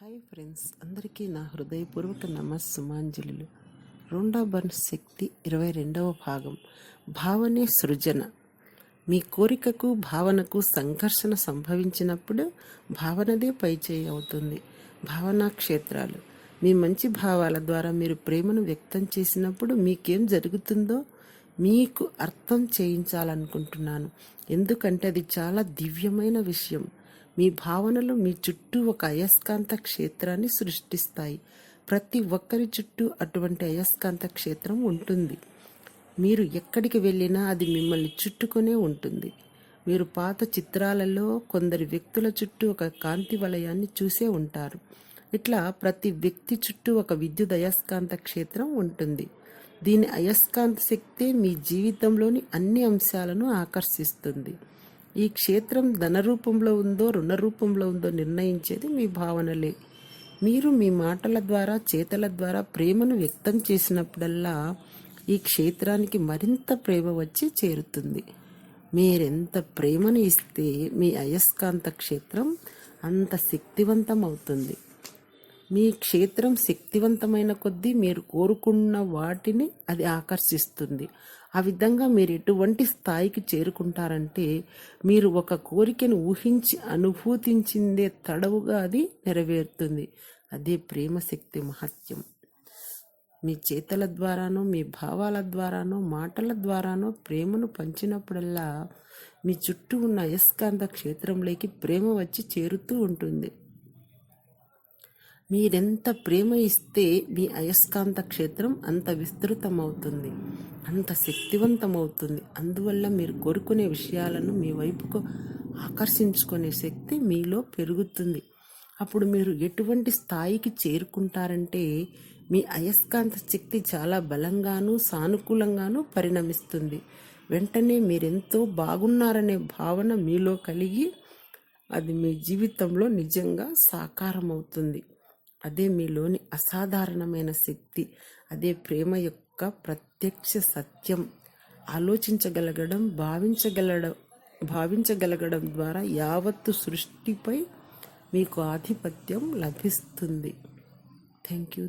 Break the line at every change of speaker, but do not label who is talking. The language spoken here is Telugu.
హాయ్ ఫ్రెండ్స్, అందరికీ నా హృదయపూర్వక నమస్సుమాంజలులు. రొండాబర్న్ శక్తి 22వ భాగం. భావనే సృజన. మీ కోరికకు భావనకు సంఘర్షణ సంభవించినప్పుడు భావనదే పైచేయి అవుతుంది. భావనా క్షేత్రాలు. మీ మంచి భావాల ద్వారా మీరు ప్రేమను వ్యక్తం చేసినప్పుడు మీకేం జరుగుతుందో మీకు అర్థం చేయించాలనుకుంటున్నాను. ఎందుకంటే అది చాలా దివ్యమైన విషయం. మీ భావనలు మీ చుట్టూ ఒక అయస్కాంత క్షేత్రాన్ని సృష్టిస్తాయి. ప్రతి ఒక్కరి చుట్టూ అటువంటి అయస్కాంత క్షేత్రం ఉంటుంది. మీరు ఎక్కడికి వెళ్ళినా అది మిమ్మల్ని చుట్టుకొనే ఉంటుంది. మీరు పాత చిత్రాలలో కొందరి వ్యక్తుల చుట్టూ ఒక కాంతి వలయాన్ని చూసే ఉంటారు. ఇట్లా ప్రతి వ్యక్తి చుట్టూ ఒక విద్యుత్ అయస్కాంత క్షేత్రం ఉంటుంది. దీని అయస్కాంత శక్తే మీ జీవితంలోని అన్ని అంశాలను ఆకర్షిస్తుంది. ఈ క్షేత్రం ధన రూపంలో ఉందో రుణ రూపంలో ఉందో నిర్ణయించేది మీ భావనలే. మీరు మీ మాటల ద్వారా చేతల ద్వారా ప్రేమను వ్యక్తం చేసినప్పుడల్లా ఈ క్షేత్రానికి మరింత ప్రేమ వచ్చి చేరుతుంది. మీరెంత ప్రేమను ఇస్తే మీ అయస్కాంత క్షేత్రం అంత శక్తివంతం అవుతుంది. మీ క్షేత్రం శక్తివంతమైన కొద్దీ మీరు కోరుకున్న వాటిని అది ఆకర్షిస్తుంది. ఆ విధంగా మీరు ఎటువంటి స్థాయికి చేరుకుంటారంటే మీరు ఒక కోరికను ఊహించి అనుభూతించిందే తడవుగా అది నెరవేరుతుంది. అదే ప్రేమ శక్తి మహత్యం. మీ చేతల ద్వారానో మీ భావాల ద్వారానో మాటల ద్వారానో ప్రేమను పంచినప్పుడల్లా మీ చుట్టూ ఉన్న అయస్కాంత క్షేత్రంలోకి ప్రేమ వచ్చి చేరుతూ ఉంటుంది. మీరెంత ప్రేమ ఇస్తే మీ అయస్కాంత క్షేత్రం అంత విస్తృతమవుతుంది, అంత శక్తివంతమవుతుంది. అందువల్ల మీరు కోరుకునే విషయాలను మీ వైపుకు ఆకర్షించుకునే శక్తి మీలో పెరుగుతుంది. అప్పుడు మీరు ఎటువంటి స్థాయికి చేరుకుంటారంటే మీ అయస్కాంత శక్తి చాలా బలంగాను సానుకూలంగాను పరిణమిస్తుంది. వెంటనే మీరెంతో బాగున్నారనే భావన మీలో కలిగి అది మీ జీవితంలో నిజంగా సాకారమవుతుంది. అదే మీలోని అసాధారణమైన శక్తి. అదే ప్రేమ యొక్క ప్రత్యక్ష సత్యం. ఆలోచించగలగడం భావించగలగడం ద్వారా యావత్తు సృష్టిపై మీకు ఆధిపత్యం లభిస్తుంది. Thank you.